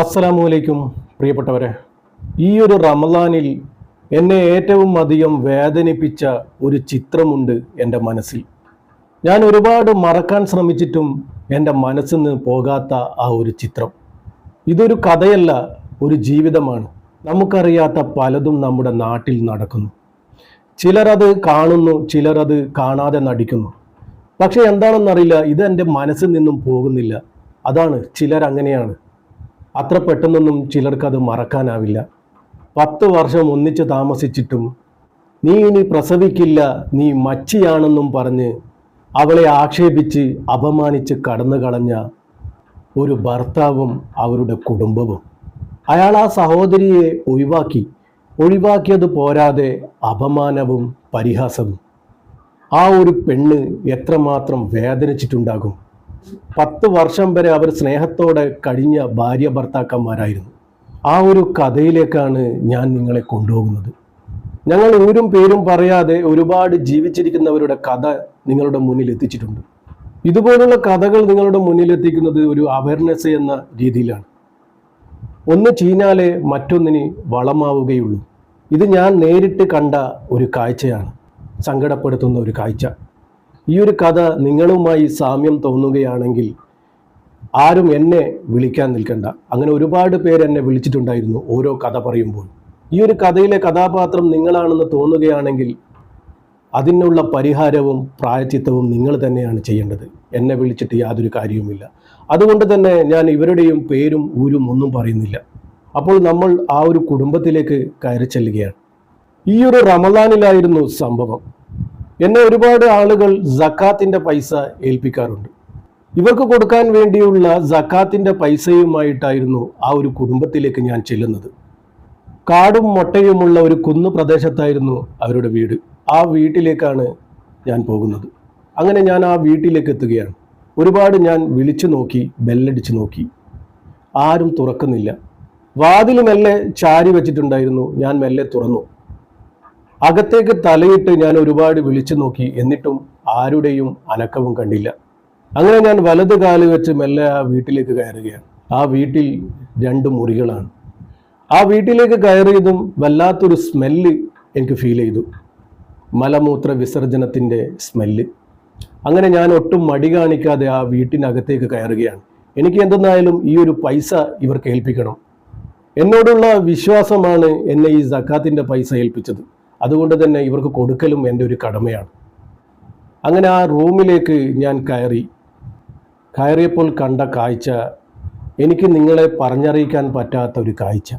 അസ്സലാമു പ്രിയപ്പെട്ടവരെ, ഈ ഒരു റമദാനിൽ എന്നെ ഏറ്റവും അധികം വേദനിപ്പിച്ച ഒരു ചിത്രമുണ്ട് എൻ്റെ മനസ്സിൽ. ഞാൻ ഒരുപാട് മറക്കാൻ ശ്രമിച്ചിട്ടും എൻ്റെ മനസ്സിൽ നിന്ന് പോകാത്ത ആ ഒരു ചിത്രം. ഇതൊരു കഥയല്ല, ഒരു ജീവിതമാണ്. നമുക്കറിയാത്ത പലതും നമ്മുടെ നാട്ടിൽ നടക്കുന്നു. ചിലരത് കാണുന്നു, ചിലരത് കാണാതെ നടിക്കുന്നു. പക്ഷെ എന്താണെന്നറിയില്ല, ഇത് എൻ്റെ മനസ്സിൽ നിന്നും പോകുന്നില്ല. അതാണ്, ചിലരങ്ങനെയാണ്. അത്ര പെട്ടെന്നൊന്നും ചിലർക്കത് മറക്കാനാവില്ല. 10 വർഷം ഒന്നിച്ച് താമസിച്ചിട്ടും നീ ഇനി പ്രസവിക്കില്ല, നീ മച്ചിയാണെന്നും പറഞ്ഞ് അവളെ ആക്ഷേപിച്ച് അപമാനിച്ച് കടന്നു കളഞ്ഞ ഒരു ഭർത്താവും അവരുടെ കുടുംബവും. അയാൾ ആ സഹോദരിയെ ഒഴിവാക്കിയത് പോരാതെ അപമാനവും പരിഹാസവും. ആ ഒരു പെണ്ണ് എത്രമാത്രം വേദനിച്ചിട്ടുണ്ടാകും. 10 വർഷം വരെ അവർ സ്നേഹത്തോടെ കഴിഞ്ഞ ഭാര്യ ഭർത്താക്കന്മാരായിരുന്നു. ആ ഒരു കഥയിലേക്കാണ് ഞാൻ നിങ്ങളെ കൊണ്ടുപോകുന്നത്. ഞങ്ങൾ ഊരും പേരും പറയാതെ ഒരുപാട് ജീവിച്ചിരിക്കുന്നവരുടെ കഥ നിങ്ങളുടെ മുന്നിൽ എത്തിച്ചിട്ടുണ്ട്. ഇതുപോലുള്ള കഥകൾ നിങ്ങളുടെ മുന്നിൽ എത്തിക്കുന്നത് ഒരു അവയർനെസ് എന്ന രീതിയിലാണ്. ഒന്ന് ചീഞ്ഞാലേ മറ്റൊന്നിന് വളമാവുകയുള്ളൂ. ഇത് ഞാൻ നേരിട്ട് കണ്ട ഒരു കാഴ്ചയാണ്, സങ്കടപ്പെടുത്തുന്ന ഒരു കാഴ്ച. ഈ ഒരു കഥ നിങ്ങളുമായി സാമ്യം തോന്നുകയാണെങ്കിൽ ആരും എന്നെ വിളിക്കാൻ നിൽക്കണ്ട. അങ്ങനെ ഒരുപാട് പേര് എന്നെ വിളിച്ചിട്ടുണ്ടായിരുന്നു ഓരോ കഥ പറയുമ്പോൾ. ഈ ഒരു കഥയിലെ കഥാപാത്രം നിങ്ങളാണെന്ന് തോന്നുകയാണെങ്കിൽ അതിനുള്ള പരിഹാരവും പ്രായച്ചിത്തവും നിങ്ങൾ തന്നെയാണ് ചെയ്യേണ്ടത്. എന്നെ വിളിച്ചിട്ട് യാതൊരു കാര്യവുമില്ല. അതുകൊണ്ട് തന്നെ ഞാൻ ഇവരുടെയും പേരും ഊരും ഒന്നും പറയുന്നില്ല. അപ്പോൾ നമ്മൾ ആ ഒരു കുടുംബത്തിലേക്ക് കയറി ചെല്ലുകയാണ്. ഈ ഒരു റമദാനിലായിരുന്നു സംഭവം. എന്നെ ഒരുപാട് ആളുകൾ സക്കാത്തിൻ്റെ പൈസ ഏൽപ്പിക്കാറുണ്ട്. ഇവർക്ക് കൊടുക്കാൻ വേണ്ടിയുള്ള സക്കാത്തിൻ്റെ പൈസയുമായിട്ടായിരുന്നു ആ ഒരു കുടുംബത്തിലേക്ക് ഞാൻ ചെല്ലുന്നത്. കാടും മൊട്ടയുമുള്ള ഒരു കുന്നു പ്രദേശത്തായിരുന്നു അവരുടെ വീട്. ആ വീട്ടിലേക്കാണ് ഞാൻ പോകുന്നത്. അങ്ങനെ ഞാൻ ആ വീട്ടിലേക്ക് എത്തുകയാണ്. ഒരുപാട് ഞാൻ വിളിച്ചു നോക്കി, ബെല്ലടിച്ചു നോക്കി. ആരും തുറക്കുന്നില്ല. വാതിൽ മെല്ലെ ചാരി വെച്ചിട്ടുണ്ടായിരുന്നു. ഞാൻ മെല്ലെ തുറന്നു. അകത്തേക്ക് തലയിട്ട് ഞാൻ ഒരുപാട് വിളിച്ചു നോക്കി. എന്നിട്ടും ആരുടെയും അനക്കവും കണ്ടില്ല. അങ്ങനെ ഞാൻ വലത് കാല് വെച്ച് മെല്ലെ ആ വീട്ടിലേക്ക് കയറുകയാണ്. ആ വീട്ടിൽ 2 മുറികളാണ്. ആ വീട്ടിലേക്ക് കയറിയതും വല്ലാത്തൊരു സ്മെല്ല് എനിക്ക് ഫീൽ ചെയ്തു. മലമൂത്ര വിസർജനത്തിൻ്റെ സ്മെല്ല്. അങ്ങനെ ഞാൻ ഒട്ടും മടി കാണിക്കാതെ ആ വീട്ടിനകത്തേക്ക് കയറുകയാണ്. എനിക്ക് എന്തെന്നായാലും ഈ ഒരു പൈസ ഇവർക്ക് ഏൽപ്പിക്കണം. എന്നോടുള്ള വിശ്വാസമാണ് എന്നെ ഈ സക്കാത്തിൻ്റെ പൈസ ഏൽപ്പിച്ചത്. അതുകൊണ്ട് തന്നെ ഇവർക്ക് കൊടുക്കലും എൻ്റെ ഒരു കടമയാണ്. അങ്ങനെ ആ റൂമിലേക്ക് ഞാൻ കയറിയപ്പോൾ കണ്ട കാഴ്ച എനിക്ക് നിങ്ങളെ പറഞ്ഞറിയിക്കാൻ പറ്റാത്ത ഒരു കാഴ്ച.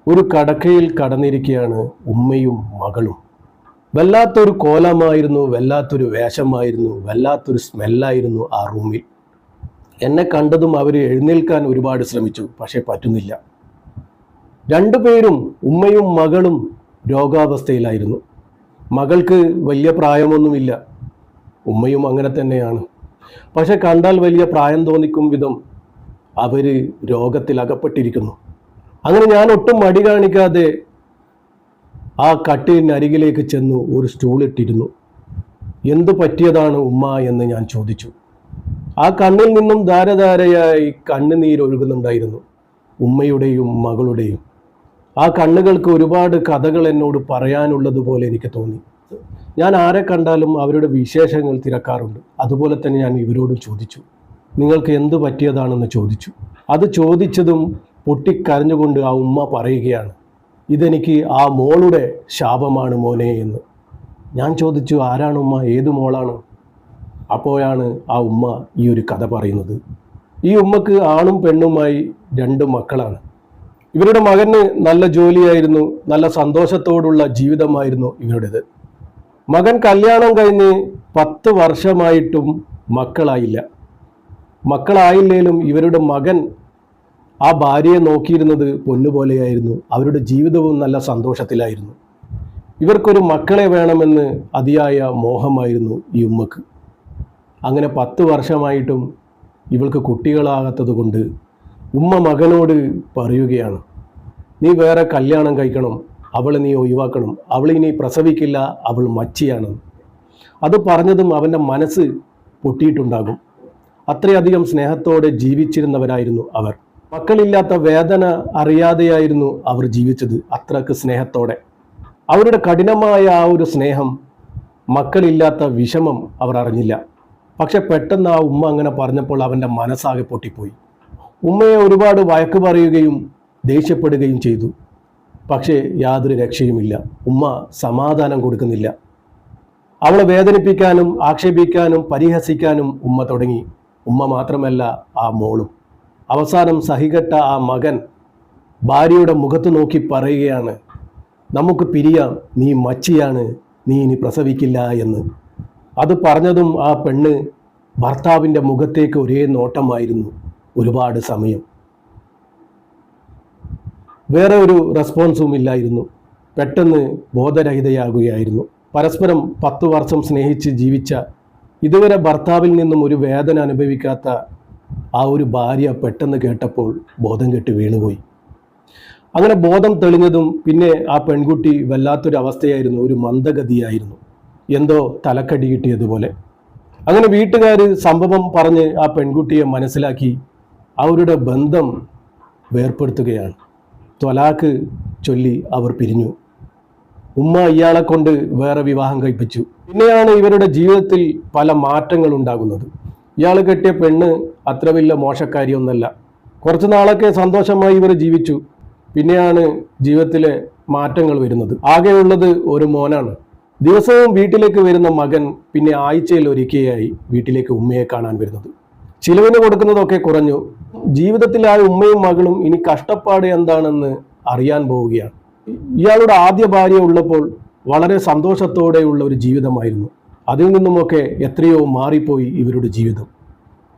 ഒരു കടക്കയിൽ കടന്നിരിക്കുകയാണ് ഉമ്മയും മകളും. വല്ലാത്തൊരു കോലമായിരുന്നു, വല്ലാത്തൊരു വേഷമായിരുന്നു, വല്ലാത്തൊരു സ്മെല്ലായിരുന്നു ആ റൂമിൽ. എന്നെ കണ്ടതും അവർ എഴുന്നേൽക്കാൻ ഒരുപാട് ശ്രമിച്ചു, പക്ഷെ പറ്റുന്നില്ല. 2 പേരും, ഉമ്മയും മകളും, രോഗാവസ്ഥയിലായിരുന്നു. മകൾക്ക് വലിയ പ്രായമൊന്നുമില്ല, ഉമ്മയും അങ്ങനെ തന്നെയാണ്. പക്ഷെ കണ്ടാൽ വലിയ പ്രായം തോന്നിക്കും വിധം അവർ രോഗത്തിൽ അകപ്പെട്ടിരിക്കുന്നു. അങ്ങനെ ഞാൻ ഒട്ടും മടി കാണിക്കാതെ ആ കട്ടിലിനരികിലേക്ക് ചെന്നു ഒരു സ്റ്റൂൾ ഇട്ടിരുന്നു. എന്തു പറ്റിയതാണ് ഉമ്മ എന്ന് ഞാൻ ചോദിച്ചു. ആ കണ്ണിൽ നിന്നും ധാരധാരയായി കണ്ണുനീരൊഴുകുന്നുണ്ടായിരുന്നു, ഉമ്മയുടെയും മകളുടെയും. ആ കണ്ണുകൾക്ക് ഒരുപാട് കഥകൾ എന്നോട് പറയാനുള്ളതുപോലെ എനിക്ക് തോന്നി. ഞാൻ ആരെ കണ്ടാലും അവരുടെ വിശേഷങ്ങൾ തിരക്കാറുണ്ട്. അതുപോലെ തന്നെ ഞാൻ ഇവരോടും ചോദിച്ചു, നിങ്ങൾക്ക് എന്ത് പറ്റിയതാണെന്ന് ചോദിച്ചു. അത് ചോദിച്ചതും പൊട്ടിക്കരഞ്ഞുകൊണ്ട് ആ ഉമ്മ പറയുകയാണ്, ഇതെനിക്ക് ആ മോളുടെ ശാപമാണ് മോനെ എന്ന്. ഞാൻ ചോദിച്ചു, ആരാണ് ഉമ്മ, ഏത് മോളാണ്? അപ്പോഴാണ് ആ ഉമ്മ ഈ ഒരു കഥ പറയുന്നത്. ഈ ഉമ്മക്ക് ആണും പെണ്ണുമായി 2 മക്കളാണ്. ഇവരുടെ മകന് നല്ല ജോലിയായിരുന്നു, നല്ല സന്തോഷത്തോടുള്ള ജീവിതമായിരുന്നു ഇവരുടേത്. മകൻ കല്യാണം കഴിഞ്ഞ് 10 വർഷമായിട്ടും മക്കളായില്ലേലും ഇവരുടെ മകൻ ആ ഭാര്യയെ നോക്കിയിരുന്നത് പൊന്നുപോലെയായിരുന്നു. അവരുടെ ജീവിതവും നല്ല സന്തോഷത്തിലായിരുന്നു. ഇവർക്കൊരു മക്കളെ വേണമെന്ന് അതിയായ മോഹമായിരുന്നു ഈ ഉമ്മക്ക്. അങ്ങനെ 10 വർഷമായിട്ടും ഇവൾക്ക് കുട്ടികളാകാത്തത് കൊണ്ട് ഉമ്മ മകനോട് പറയുകയാണ്, നീ വേറെ കല്യാണം കഴിക്കണം, അവളെ നീ ഒഴിവാക്കണം, അവൾ ഇനി പ്രസവിക്കില്ല, അവൾ മച്ചിയാണ്. അത് പറഞ്ഞതും അവൻ്റെ മനസ്സ് പൊട്ടിയിട്ടുണ്ടാകും. അത്രയധികം സ്നേഹത്തോടെ ജീവിച്ചിരുന്നവരായിരുന്നു അവർ. മക്കളില്ലാത്ത വേദന അറിയാതെയായിരുന്നു അവർ ജീവിച്ചത്, അത്രക്ക് സ്നേഹത്തോടെ. അവരുടെ കഠിനമായ ആ ഒരു സ്നേഹം, മക്കളില്ലാത്ത വിഷമം അവർ അറിഞ്ഞില്ല. പക്ഷെ പെട്ടെന്ന് ആ ഉമ്മ അങ്ങനെ പറഞ്ഞപ്പോൾ അവൻ്റെ മനസ്സാകെ പൊട്ടിപ്പോയി. ഉമ്മയെ ഒരുപാട് വഴക്ക് പറയുകയും ദേഷ്യപ്പെടുകയും ചെയ്തു. പക്ഷേ യാതൊരു രക്ഷയുമില്ല. ഉമ്മ സമാധാനം കൊടുക്കുന്നില്ല. അവളെ വേദനിപ്പിക്കാനും ആക്ഷേപിക്കാനും പരിഹസിക്കാനും ഉമ്മ തുടങ്ങി. ഉമ്മ മാത്രമല്ല, ആ മോളും. അവസാനം സഹികെട്ട ആ മകൻ ഭാര്യയുടെ മുഖത്ത് നോക്കി പറയുകയാണ്, നമുക്ക് പിരിയാം, നീ മച്ചിയാണ്, നീ ഇനി പ്രസവിക്കില്ല എന്ന്. അത് പറഞ്ഞതും ആ പെണ്ണ് ഭർത്താവിൻ്റെ മുഖത്തേക്ക് ഒരേ നോട്ടമായിരുന്നു ഒരുപാട് സമയം. വേറെ ഒരു റെസ്പോൺസും ഇല്ലായിരുന്നു. പെട്ടെന്ന് ബോധരഹിതയാകുകയായിരുന്നു. പരസ്പരം 10 വർഷം സ്നേഹിച്ച് ജീവിച്ച, ഇതുവരെ ഭർത്താവിൽ നിന്നും ഒരു വേദന അനുഭവിക്കാത്ത ആ ഒരു ഭാര്യ പെട്ടെന്ന് കേട്ടപ്പോൾ ബോധം കെട്ട് വീണുപോയി. അങ്ങനെ ബോധം തെളിഞ്ഞതും പിന്നെ ആ പെൺകുട്ടി വല്ലാത്തൊരു അവസ്ഥയായിരുന്നു, ഒരു മന്ദഗതിയായിരുന്നു, എന്തോ തലക്കടി കിട്ടിയതുപോലെ. അങ്ങനെ വീട്ടുകാർ സംഭവം പറഞ്ഞ് ആ പെൺകുട്ടിയെ മനസ്സിലാക്കി അവരുടെ ബന്ധം വേർപ്പെടുത്തുകയാണ്. ത്വലാക്ക് ചൊല്ലി അവർ പിരിഞ്ഞു. ഉമ്മ ഇയാളെ കൊണ്ട് വേറെ വിവാഹം കഴിപ്പിച്ചു. പിന്നെയാണ് ഇവരുടെ ജീവിതത്തിൽ പല മാറ്റങ്ങൾ ഉണ്ടാകുന്നത്. ഇയാൾ കെട്ടിയ പെണ്ണ് അത്ര വലിയ മോശക്കാരിയൊന്നല്ല. കുറച്ച് നാളൊക്കെ സന്തോഷമായി ഇവർ ജീവിച്ചു. പിന്നെയാണ് ജീവിതത്തിലെ മാറ്റങ്ങൾ വരുന്നത്. ആകെയുള്ളത് ഒരു മോനാണ്. ദിവസവും വീട്ടിലേക്ക് വരുന്ന മകൻ പിന്നെ ആഴ്ചയിൽ ഒരിക്കലായി വീട്ടിലേക്ക് ഉമ്മയെ കാണാൻ വരുന്നത്. ചിലവിന് കൊടുക്കുന്നതൊക്കെ കുറഞ്ഞു. ജീവിതത്തിൽ ആ ഉമ്മയും മകളും ഇനി കഷ്ടപ്പാട് എന്താണെന്ന് അറിയാൻ പോവുകയാണ്. ഇയാളുടെ ആദ്യ ഭാര്യ ഉള്ളപ്പോൾ വളരെ സന്തോഷത്തോടെയുള്ള ഒരു ജീവിതമായിരുന്നു. അതിൽ നിന്നുമൊക്കെ എത്രയോ മാറിപ്പോയി ഇവരുടെ ജീവിതം.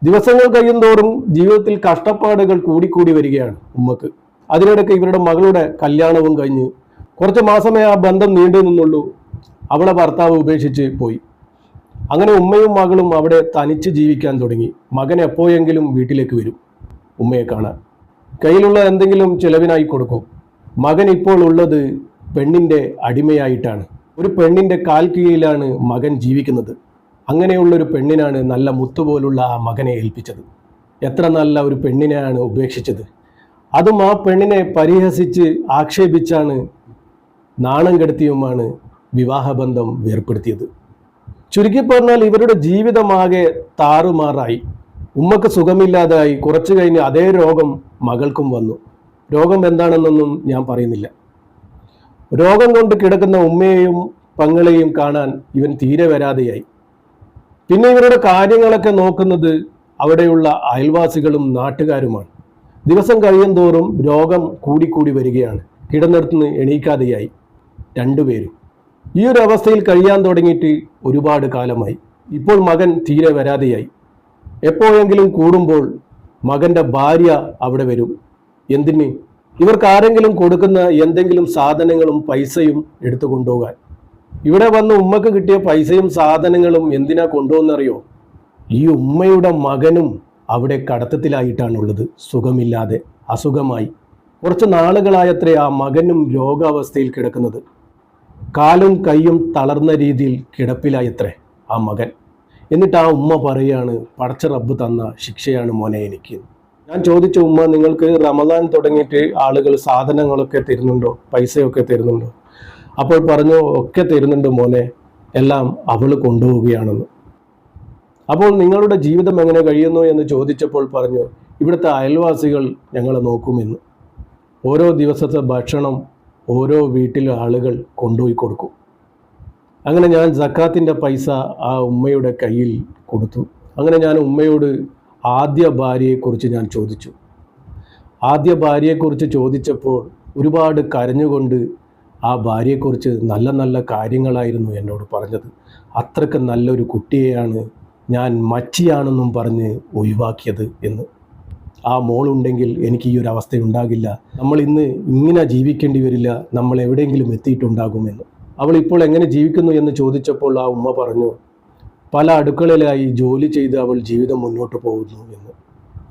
ദിവസങ്ങൾ കഴിയുന്തോറും ജീവിതത്തിൽ കഷ്ടപ്പാടുകൾ കൂടിക്കൂടി വരികയാണ് ഉമ്മക്ക്. അതിനിടയ്ക്ക് ഇവരുടെ മകളുടെ കല്യാണവും കഴിഞ്ഞ് കുറച്ച് മാസമേ ആ ബന്ധം നീണ്ടു നിന്നുള്ളൂ. അവളെ ഭർത്താവ് ഉപേക്ഷിച്ച് പോയി. അങ്ങനെ ഉമ്മയും മകളും അവിടെ തനിച്ച് ജീവിക്കാൻ തുടങ്ങി. മകൻ എപ്പോഴെങ്കിലും വീട്ടിലേക്ക് വരും ഉമ്മയെ കാണാൻ. കയ്യിലുള്ള എന്തെങ്കിലും ചിലവിനായി കൊടുക്കും. മകൻ ഇപ്പോൾ ഉള്ളത് പെണ്ണിൻ്റെ അടിമയായിട്ടാണ്. ഒരു പെണ്ണിൻ്റെ കാൽ കീഴിലാണ് മകൻ ജീവിക്കുന്നത്. അങ്ങനെയുള്ളൊരു പെണ്ണിനാണ് നല്ല മുത്തുപോലുള്ള ആ മകനെ ഏൽപ്പിച്ചത്. എത്ര നല്ല ഒരു പെണ്ണിനെയാണ് ഉപേക്ഷിച്ചത്. അതും ആ പെണ്ണിനെ പരിഹസിച്ച് ആക്ഷേപിച്ചാണ്, നാണം കെടുത്തിയുമാണ് വിവാഹബന്ധം വേർപ്പെടുത്തിയത്. ചുരുക്കി പറഞ്ഞാൽ ഇവരുടെ ജീവിതമാകെ താറുമാറായി. ഉമ്മക്ക് സുഖമില്ലാതായി. കുറച്ചു കഴിഞ്ഞ് അതേ രോഗം മകൾക്കും വന്നു. രോഗം എന്താണെന്നൊന്നും ഞാൻ പറയുന്നില്ല. രോഗം കൊണ്ട് കിടക്കുന്ന ഉമ്മയെയും പെങ്ങളെയും കാണാൻ ഇവൻ തീരെ വരാതെയായി. പിന്നെ ഇവരുടെ കാര്യങ്ങളൊക്കെ നോക്കുന്നത് അവിടെയുള്ള അയൽവാസികളും നാട്ടുകാരുമാണ്. ദിവസം കഴിയും തോറും രോഗം കൂടിക്കൂടി വരികയാണ്. കിടന്നിടത്തുനിന്ന് എണീക്കാതെയായി രണ്ടുപേരും. ഈ ഒരു അവസ്ഥയിൽ കഴിയാൻ തുടങ്ങിയിട്ട് ഒരുപാട് കാലമായി. ഇപ്പോൾ മകൻ തീരെ വരാതെയായി. എപ്പോഴെങ്കിലും കൂടുമ്പോൾ മകൻ്റെ ഭാര്യ അവിടെ വരും. എന്തിന്? ഇവർക്ക് ആരെങ്കിലും കൊടുക്കുന്ന എന്തെങ്കിലും സാധനങ്ങളും പൈസയും എടുത്തു കൊണ്ടുപോകാൻ. ഇവിടെ വന്ന് ഉമ്മക്ക് കിട്ടിയ പൈസയും സാധനങ്ങളും എന്തിനാ കൊണ്ടുപോകുന്നറിയോ? ഈ ഉമ്മയുടെ മകനും അവിടെ കടത്തത്തിലായിട്ടാണുള്ളത്. സുഖമില്ലാതെ, അസുഖമായി. കുറച്ച് നാളുകളായത്രേ ആ മകനും രോഗാവസ്ഥയിൽ കിടക്കുന്നത്. കാലും കൈയും തളർന്ന രീതിയിൽ കിടപ്പിലായത്രേ ആ മകൻ. എന്നിട്ട് ആ ഉമ്മ പറയാണ്, പടച്ച റബ്ബ് തന്ന ശിക്ഷയാണ് മോനെ എനിക്ക്. ഞാൻ ചോദിച്ച, ഉമ്മ നിങ്ങൾക്ക് റമദാൻ തുടങ്ങിയിട്ട് ആളുകൾ സാധനങ്ങളൊക്കെ തരുന്നുണ്ടോ, പൈസയൊക്കെ തരുന്നുണ്ടോ? അപ്പോൾ പറഞ്ഞു, ഒക്കെ തരുന്നുണ്ട് മോനെ, എല്ലാം അവൾ കൊണ്ടുപോവുകയാണെന്ന്. അപ്പോൾ നിങ്ങളുടെ ജീവിതം എങ്ങനെ കഴിയുന്നു എന്ന് ചോദിച്ചപ്പോൾ പറഞ്ഞു, ഇവിടുത്തെ അയൽവാസികൾ ഞങ്ങളെ നോക്കുമെന്ന്. ഓരോ ദിവസത്തെ ഭക്ഷണം ഓരോ വീട്ടിലെ ആളുകൾ കൊണ്ടുപോയി കൊടുക്കും. അങ്ങനെ ഞാൻ സക്കാത്തിൻ്റെ പൈസ ആ ഉമ്മയുടെ കയ്യിൽ കൊടുത്തു. അങ്ങനെ ഞാൻ ഉമ്മയോട് ആദ്യ ഭാര്യയെക്കുറിച്ച് ഞാൻ ചോദിച്ചു. ആദ്യ ഭാര്യയെക്കുറിച്ച് ചോദിച്ചപ്പോൾ ഒരുപാട് കരഞ്ഞുകൊണ്ട് ആ ഭാര്യയെക്കുറിച്ച് നല്ല നല്ല കാര്യങ്ങളായിരുന്നു എന്നോട് പറഞ്ഞത്. അത്രയ്ക്ക് നല്ലൊരു കുട്ടിയെയാണ് ഞാൻ മച്ചിയാണെന്നും പറഞ്ഞ് ഒഴിവാക്കിയത് എന്ന്. ആ മോളുണ്ടെങ്കിൽ എനിക്ക് ഈ ഒരു അവസ്ഥ ഉണ്ടാകില്ല. നമ്മൾ ഇന്ന് ഇങ്ങനെ ജീവിക്കേണ്ടി വരില്ല. നമ്മൾ എവിടെയെങ്കിലും എത്തിയിട്ടുണ്ടാകുമെന്ന്. അവൾ ഇപ്പോൾ എങ്ങനെ ജീവിക്കുന്നു എന്ന് ചോദിച്ചപ്പോൾ ആ ഉമ്മ പറഞ്ഞു, പല അടുക്കളയിലായി ജോലി ചെയ്ത് അവൾ ജീവിതം മുന്നോട്ട് പോകുന്നു എന്ന്.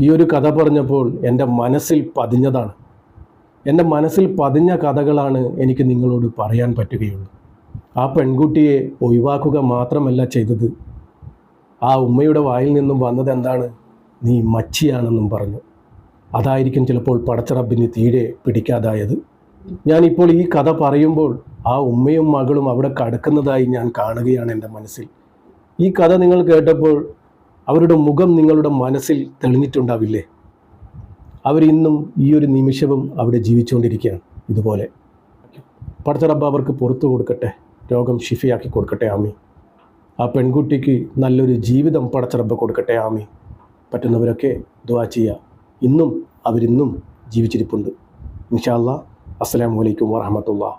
ഈ ഒരു കഥ പറഞ്ഞപ്പോൾ എൻ്റെ മനസ്സിൽ പതിഞ്ഞതാണ്. എൻ്റെ മനസ്സിൽ പതിഞ്ഞ കഥകളാണ് എനിക്ക് നിങ്ങളോട് പറയാൻ പറ്റുകയുള്ളൂ. ആ പെൺകുട്ടിയെ ഒഴിവാക്കുക മാത്രമല്ല ചെയ്തത്, ആ ഉമ്മയുടെ വായിൽ നിന്നും വന്നത് എന്താണ്? നീ മച്ചിയാണെന്നും പറഞ്ഞു. അതായിരിക്കും ചിലപ്പോൾ പടച്ച റബ്ബിന് തീരെ പിടിക്കാതായത്. ഞാനിപ്പോൾ ഈ കഥ പറയുമ്പോൾ ആ ഉമ്മയും മകളും അവിടെ കടക്കുന്നതായി ഞാൻ കാണുകയാണ് എൻ്റെ മനസ്സിൽ. ഈ കഥ നിങ്ങൾ കേട്ടപ്പോൾ അവരുടെ മുഖം നിങ്ങളുടെ മനസ്സിൽ തെളിഞ്ഞിട്ടുണ്ടാവില്ലേ? അവരിന്നും ഈ ഒരു നിമിഷവും അവിടെ ജീവിച്ചുകൊണ്ടിരിക്കുകയാണ് ഇതുപോലെ. പടച്ച റബ്ബ് അവർക്ക് പുറത്തു കൊടുക്കട്ടെ, രോഗം ഷിഫയാക്കി കൊടുക്കട്ടെ ആമീൻ. ആ പെൺകുട്ടിക്ക് നല്ലൊരു ജീവിതം പടച്ച റബ്ബ് കൊടുക്കട്ടെ ആമീൻ. പറ്റുന്നവരൊക്കെ ദുആ ചെയ്യുക. അവരിന്നും ജീവിച്ചിരിപ്പുണ്ട്. ഇൻഷാ അല്ലാഹ്. അസ്സലാമു അലൈക്കും വറഹ്മത്തുള്ളാഹി.